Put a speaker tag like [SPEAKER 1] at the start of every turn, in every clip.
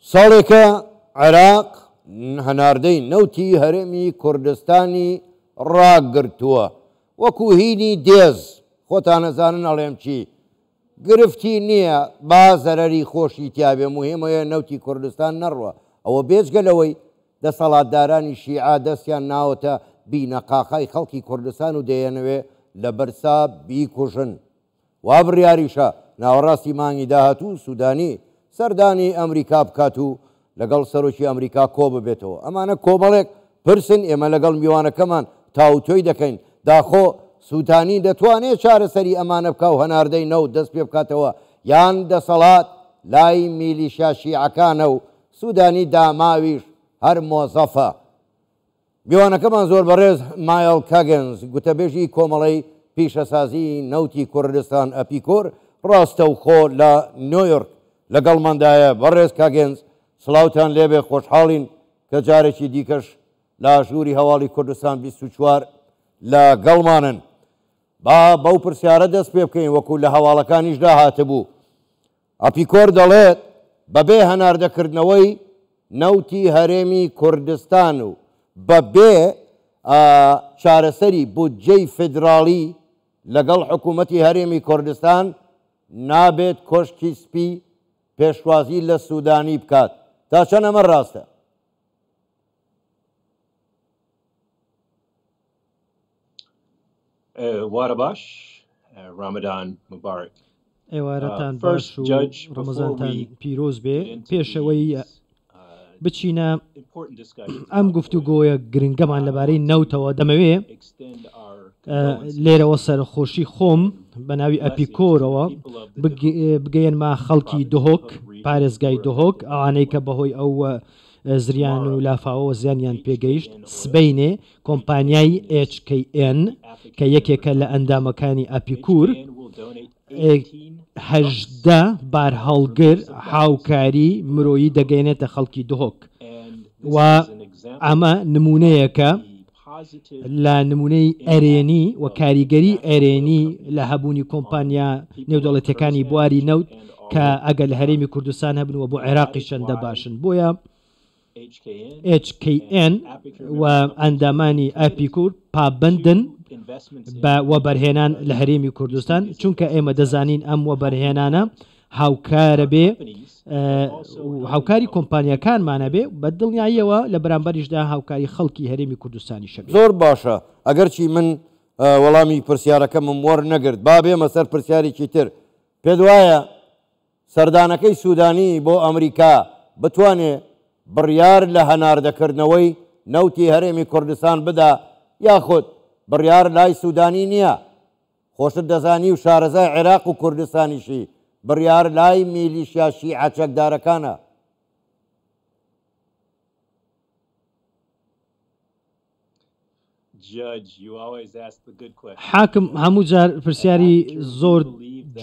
[SPEAKER 1] ساڵێکە عێراق هەناردەی نەوتی هەرێمی کوردستانی ڕاگرتووە وەکو هینی دێز خۆتان نەزانن ئەڵێم چی گرفتی نییە با زەرەری خۆشی تیاابێ مهمەیە نەوتی کوردستان نەڕوە ئەوە بێجگەلەوەی دەسەڵاتدارانی شیعە دەستیان ناوەتە بینەقاقای خەڵکی کوردستان و دەیەنەوێ لە بەرسا بیکوژن وا بڕیاریشە ناوەڕاستی مانگی داهاتوو سوودانی سەردانی ئەمریکا بکات و لەگەڵ سەرۆکی ئەمریکا کۆ ببێتەوە ئەمانە کۆمەڵێک پرسن ئێمە لەگەڵ میوانەکەمان تاوتۆی دەکەین داخۆ سوودانی دەتوانێت چارەسەری ئەمانە بکە و هەناردەی نەوت دەست پێ بکاتەوە یان دەسەڵات لای میلیشیا شیعەکانە و سوودانی داماویش هەر مۆزەفە میوانەکەمان زۆر بەڕێز مایل کاگنز گوتەبێژی کۆمەڵەی پیشەسازی نەوتی کوردستان ئەپیکۆر ڕاستە و خۆ لە نیویۆرک لەگەڵماندایە بەڕێز کاگنز سڵاوتان لێبێ خۆشحاڵین کە جارێکی دیکەش لە ژووری هەواڵی کوردستان 24 لە گەڵمانن با بەو پرسیارە دەست پێ بکەین وەکو لە هەواڵەکانیشدا هاتبوو ئەپیکۆر دەڵێت بەبێ هەناردەکردنەوەی نەوتی هەرێمی کوردستان و بەبێ چارەسەری بودجەی فیدراڵی لەگەڵ حکوومەتی هەرێمی کوردستان نابێت کۆشتی سپی پێشوازی لە سوودانی بکات تا چەند ئەمە ڕاستە
[SPEAKER 2] وارە باش ڕامەدان مبارەک
[SPEAKER 3] ئێوارەتان باش و ڕەمەزانتان پیرۆز بێ پێشەوەی بچینە ئەم گفتوگۆیە گرنگەمان لەبارەی نەوتەوە دەمەوێ لێرەوە سەرخۆشی خۆم بە ناوی ئەپیکۆرەوە بگەێنمە خەڵکی دهۆک پارێزگای دهۆک ئەوانەی کە بەهۆی ئەو زریان و لافاوەوە زیانیان پێگەیشت سبەینێ کۆمپانیای HKN کە یەکێکە لە ئەندامەکانی ئەپیکور هەژدە بار هەڵگر هاوکاری مرۆیی دەگەێنێتە خەڵکی دهۆک و ئەمە نمونەیەکە لە نمونەی ئەرێنی و کاریگەری ئەرێنی لە هەبوونی کۆمپانیا نێودەوڵەتیەکانی بواری نەوت کە ئەگەر لە هەرێمی کوردستان هەبنەوە بۆ عێراقی چەندە باشن بۆیە HKN و ئەندامانی ئەپیکور پابندن بە وەبەرهێنان لە هەرێمی کوردستان چونکە ئێمە دەزانین ئەم وەبەرهێنانە هاوکارە بێ هاوکاری کۆمپانیەکانمانە بێ بە دڵنیاییەوە لە بەرامبەریشدا هاوکاری خەڵکی هەرێمی کوردستانی شەبێ
[SPEAKER 1] زۆر باشە ئەگەرچی من وەڵامی پرسیارەکەمم وەرنەگرت با بێمە سەر پرسیارێکی تر پێت وایە سەردانەکەی سوودانی بۆ ئەمریکا بتوانێت بڕیار لە هەناردەکردنەوەی نەوتی هەرێمی کوردستان بدا یاخود بڕیار لای سوودانی نییە خۆشت دەزانی و شارەزای عێراق و کوردستانیشی بڕیار لای میلیشیا شیعە چەکدارەکانە
[SPEAKER 3] حاکم هەموو جار پرسیاری زۆر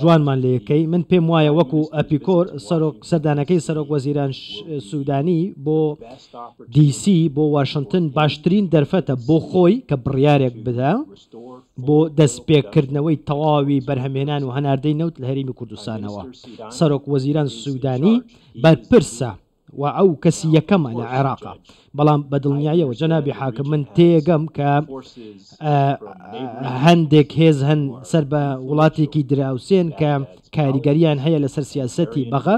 [SPEAKER 3] جوانمان لە یەکەی من پێم وایە وەکو ئەپیکۆر سەردانەکەی سەرۆک وەزیران سوودانی بۆ DC بۆ واشنگتن باشترین دەرفەتە بۆ خۆی کە بڕیارێک بدە بۆ دەستپێکردنەوەی تەواوی بەرهەمهێنان و هەناردەی نەوت لە هەرێمی کوردستانەوە سەرۆک وەزیران سوودانی بەرپرسە و ئەو کەسی یەکەمە لە عێراقا بەڵام بە دڵنیاییەوە جەنابی حاکم من تێگەم کە هەندێک هێز هەن سەر بە وڵاتێکی دراوسێن کە کاریگەریان هەیە لەسەر سیاسەتی بەغە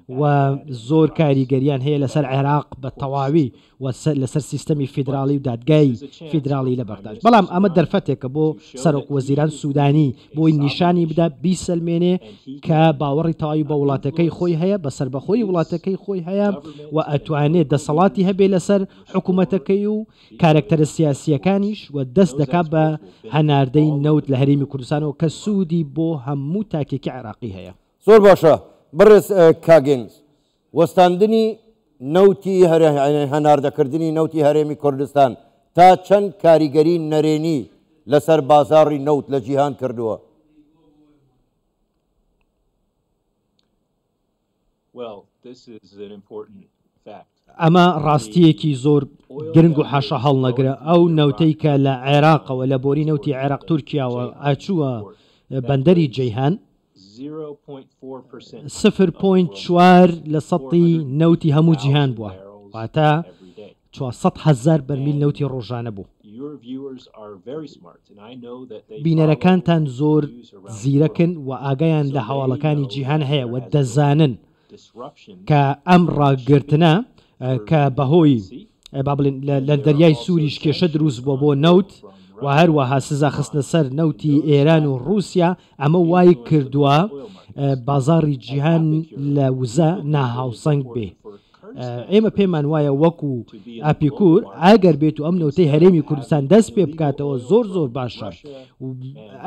[SPEAKER 3] و زۆر کاریگەریان هەیە لەسەر عێراق بە تەواوی و لەسەر سیستەمی فیدراڵی و دادگای فیدراڵی لە بەغداد بەڵام ئەمە دەرفەتێکە بۆ سەرۆک وەزیران سوودانی بۆی نیشانی بدا بیسەلمێنێ کە باوەڕی تەواوی بە وڵاتەکەی خۆی هەیە بە سربەخۆی وڵاتەکەی خۆی هەیە و ئەتوانێت دەسەڵاتی هەبێ لەسەر حکوومەتەکەی و کارکتەرە سیاسیەکانیش و دەست دەکات بە هەناردەی نەوت لە هەرێمی کوردستانەوە کە سوودی بۆ هەموو تاکێکی عێراقی هەیە
[SPEAKER 1] زۆر باشە بڕێز کاگنز وەستاندنی نەوتی هەناردەکردنی نەوتی هەرێمی کوردستان تا چەند کاریگەری نەرێنی لەسەر بازاڕی نەوت لە جیهان کردووە
[SPEAKER 3] ئەمە ڕاستیەکی زۆر گرنگ و حاشا هەڵ نەگرە ئەو نەوتەی کە لە عێراقەوە لە بۆری نەوتی عێراق تورکیاوە ئاچووە بەندەری جەیهان 0.4 لە سەتی نەوتی هەموو جیهان بووە، واتە 400,000 بەرمیل نەوتی ڕۆژانە بوو. بینەرەکانتان زۆر زیرەکن و ئاگایان لە هەواڵەکانی جیهان هەیە و دەزانن کە ئەم ڕاگرتنە کە بەهۆی لە دەریای سووریش کێشە دروست بووە بۆ نەوت و هەروەها سزا خستنە سەر نەوتی ئێران و رووسیا، ئەمە وای کردووە بازاڕی جیهان لە وزە ناهاوسەنگ بێ. ئێمە پێمان وایە وەکو ئاپیکور ئەگەر بێت و ئەم نەوتەی هەرێمی کوردستان دەست پێ بکاتەوە زۆر زۆر باشە.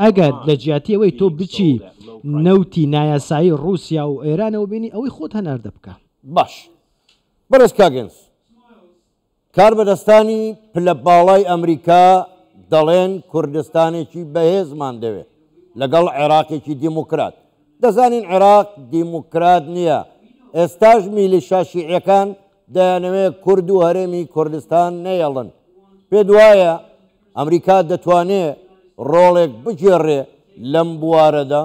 [SPEAKER 3] ئەگەر لە جیاتیەوەی تۆ بچی نەوتی نایاسایی رووسیا و ئێرانەوە بینی ئەوەی خۆت هەناردە بکە.
[SPEAKER 1] باش بەرز کاگەنس، کاربەدەستانی پلە باڵای ئەمریکا دەڵێن کوردستانێکی بەهێزمان دەوێت لەگەڵ عێراقێکی دیموکرات. دەزانین عێراق دیموکرات نییە. ئێستاش میلیشا شیعیەکان دەیانەوێت کورد و هەرێمی کوردستان نەیەڵن. پێ دوایە ئەمریکا دەتوانێت ڕۆڵێک بگێڕێ لەم بوارەدا؟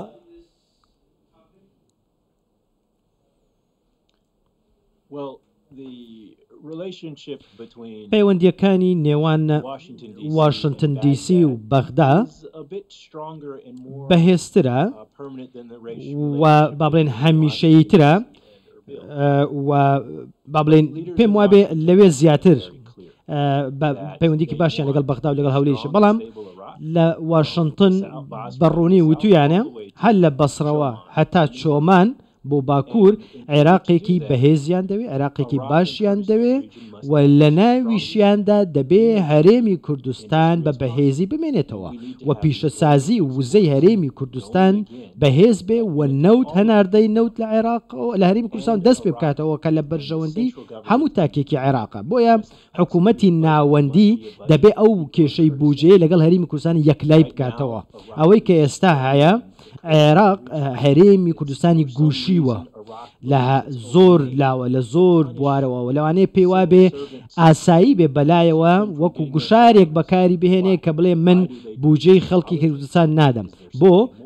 [SPEAKER 3] پەیوەندیەکانی نێوان واشنگتن دیسی و بەغدا بەهێزترە و با بڵێن هەمیشەیی ترە و با بڵێن پێم وابێ لەوێ زیاتر پەیوەندیکی باشیان لەگەڵ بەغدا و لەگەڵ هەولێرشە، بەڵام لە واشنگتن بەڕوونی وتویانە هەر لە بەسرەوە هەتا چۆمان بۆ باکوور عێراقێکی بەهێزیان دەوێ، عێراقێکی باشیان دەوێ و لە ناویشیاندا دەبێ هەرێمی کوردستان بە بەهێزی بمێنێتەوە و پیشەسازی وزەی هەرێمی کوردستان بەهێز بێ و نەوت هەناردەی نەوت لە عێراق لە هەرێمی کوردستان دەست پێ بکاتەوە کە لە بەرژەوەندی هەموو تاکێکی عێراقە. بۆیە حکوومەتی ناوەندی دەبێ ئەو کێشەی بوجێ لەگەڵ هەرێمی کوردستان یەکلای بکاتەوە. ئەوەی کە ئێستا هەیە عێراق هەرێمی کوردستانی گوشیوە لە زۆر لاوە لە زۆر بوارەوە و لەوانەیە پێی وابێ ئاسایی بێ بەلایەوە وەکو گوشارێک بەکاری بهێنێ کە بڵێ من بوجەی خەڵکی کوردستان نادەم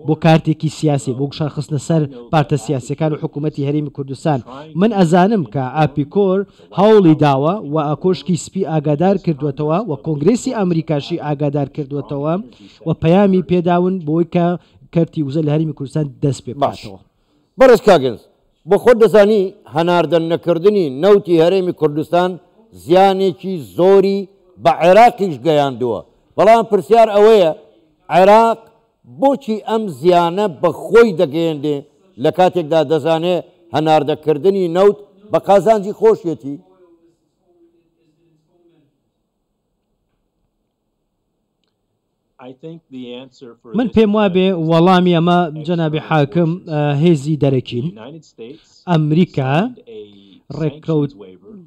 [SPEAKER 3] بۆ کارتێکی سیاسی، بۆ گوشار خستنە سەر پارتە سیاسیەکان و حکوومەتی هەرێمی کوردستان. من ئەزانم کە ئاپیکۆر هەوڵی داوە و ئاکۆشکی سپی ئاگادار کردوێتەوە و کۆنگرێسی ئەمریکاشی ئاگادار کردوێتەوە و پەیامی پێداون بۆی کە کەرتی وزە لە هەرێمی کوردستان دەست پێ بکاتەوە.
[SPEAKER 1] بەرز کاگەنس، بۆ خۆت دەزانی هەناردە نەکردنی نەوتی هەرێمی کوردستان زیانێکی زۆری بە عێراقیش گەیاندووە، بەڵام پرسیار ئەوەیە عێراق بۆچی ئەم زیانە بە خۆی دەگەیەندێ لە کاتێکدا دەزانێت هەناردەکردنی نەوت بە قازانجی خۆشیەتی؟
[SPEAKER 3] من پێم وابێ وەڵامی ئەمە جەنابی حاکم هێزی دەرەکین. ئەمریکا ڕێککەوت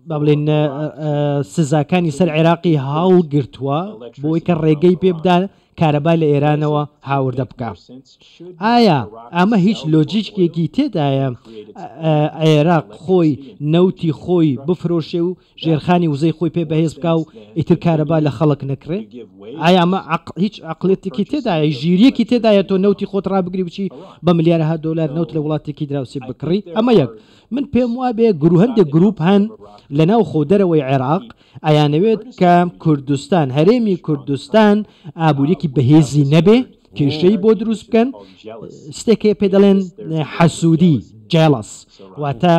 [SPEAKER 3] با بڵێن سزاکانی سەر عێراقی هەڵگرتووە بۆی کە ڕێگەی پێ بدات کارەبا لە ئێرانەوە هاوردە بکە. ئایا ئەمە هیچ لۆجیکێکی تێدایە عێراق خۆی نەوتی خۆی بفرۆشێ و ژێرخانی وزەی خۆی پێ بەهێز بکە و ئیتر کارەبا لە خەڵک نەکرێ؟ ئایا ئەمە هیچ عقلێتێکی تێدایە، ژیریەکی تێدایە تۆ نەوتی خۆت ڕابگری بچی بە ملیارەها دۆلار نەوت لە وڵاتێکی دراوسێ بکڕی؟ ئەمە یەک. من پێم وابێ هەندێک گروپ هەن لە ناو خۆدەرەوەی عێراق ئەیانەوێت کە کوردستان هەرێمی کوردستان ئابوووریەکی بەهێزی نەبێ، کێشەی بۆ دروست بکەن، شتێکی پێ دەڵێن حەسوودی جێڵەس، واتە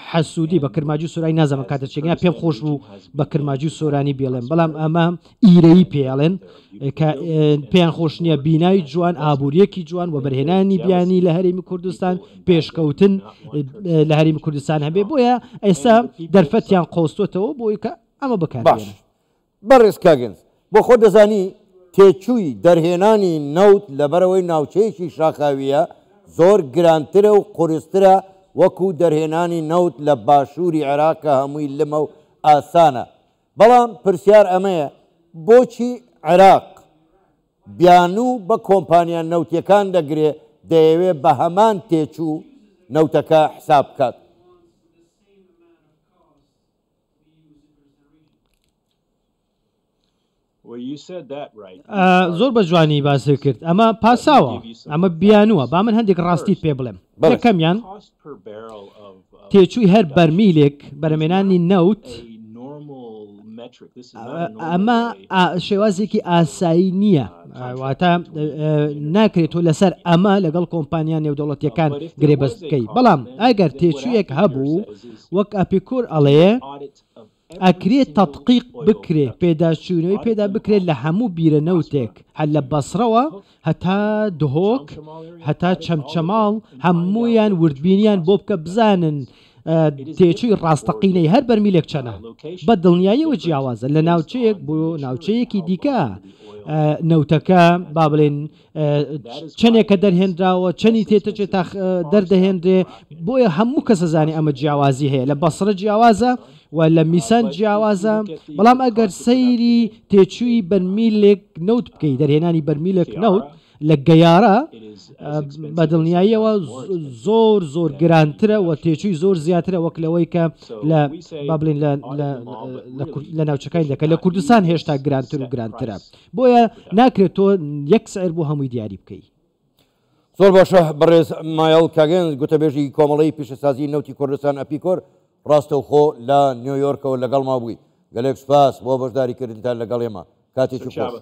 [SPEAKER 3] حەسوودی بە کرماجی سۆرانی نازەمە کاتە چێگەیان پێم خۆش بوو بە کرماجی سۆرانی بێڵێن، بەڵام ئەمە ئیرەی پێڵێن کە پێیان خۆش نییە بینایی جوان، ئابوووریەکی جوان و بەرهێنانی بیانی لە هەرێمی کوردستان پێشکەوتن لە هەرێمی کوردستان هەبێ. بۆیە ئێستا دەرفەتیان قۆستۆتەوە بۆی کە ئەمە بەکاربێنن.
[SPEAKER 1] بەڕێز کاگەنس، بۆ خۆ دەزانی تێچووی دەرهێنانی نەوت لەبەرەوەی ناوچەیەکی شاخاویە زۆر گرانترە و قورسترە وەکو دەرهێنانی نەوت لە باشووری عێراقە هەمووی لمە و ئاسانە. بەڵام پرسیار ئەمەیە بۆچی عێراق بیانوو بە کۆمپانیان نەوتیەکان دەگرێ دەیەوێت بە هەمان تێچوو نەوتەکە حساب بکات؟
[SPEAKER 3] زۆر بە جوانی باسی کرد ئەمە پاساوە ئەمە بیانووە با من هەندێک ڕاستی پێ بڵێم یەکەمیان تێچووی هەر بەرمیلێک بەرهەمێنانی نەوت ئەمە شێوازێکی ئاسایی نییە واتە ناکرێتەوە لەسەر ئەمە لەگەڵ کۆمپانیان نێودەوڵەتیەکان گرێبەست بکەیت بەڵام ئەگەر تێچوویەک هەبوو وەک ئەپیکۆر ئەڵێ ئەکرێت تەدقیق بکرێ پێداچوونەوەی پێدا بکرێت لە هەموو بیرە نەوتێک هەر لە بەسڕەوە هەتا دهۆک هەتا چەمچەماڵ هەموویان وردبینیان بۆ بکە بزانن تێچووی ڕاستەقینەی هەر بەرمیلێک چەنە بە دڵنیاییەوە جیاوازە لە ناوچەیەک بۆ ناوچەیەکی دیکە نەوتەکە با بڵێن چەندێکە دەرهێنراوە چەندی تێتەچێت دەردەهێنرێ بۆیە هەموو کەسە زانێ ئەمە جیاوازی هەیە لە بەسرە جیاوازە و لە میسان جیاوازە بەڵام ئەگەر سەیری تێچووی بەرمیلێک نەوت بکەیت دەرهێنانی بەرمیلێک نەوت لە گەیارە بە دڵنیاییەوە زۆر زۆر گرانترە و تێچووی زۆر زیاترە وەک لەوەی کە لە با بڵێن لە ناوچەکانی دەکە لە کوردستان هێشتا گرانتر و گرانترە بۆیە ناکرێت تۆ یەک سعر بۆ هەمووی دیاری بکەیت.
[SPEAKER 1] زۆر باشە بەڕێز مایەڵ کاگەن گوتەبێژی کۆمەڵەی پیشەسازی نەوتی کوردستان ئەپیکۆر ڕاستەوخۆ لە نیویۆرکەوە لەگەڵ ما بووی گەلێک سپاس بۆ بەشداریکردنتان لەگەڵ ئێمە کاتێکی خۆش.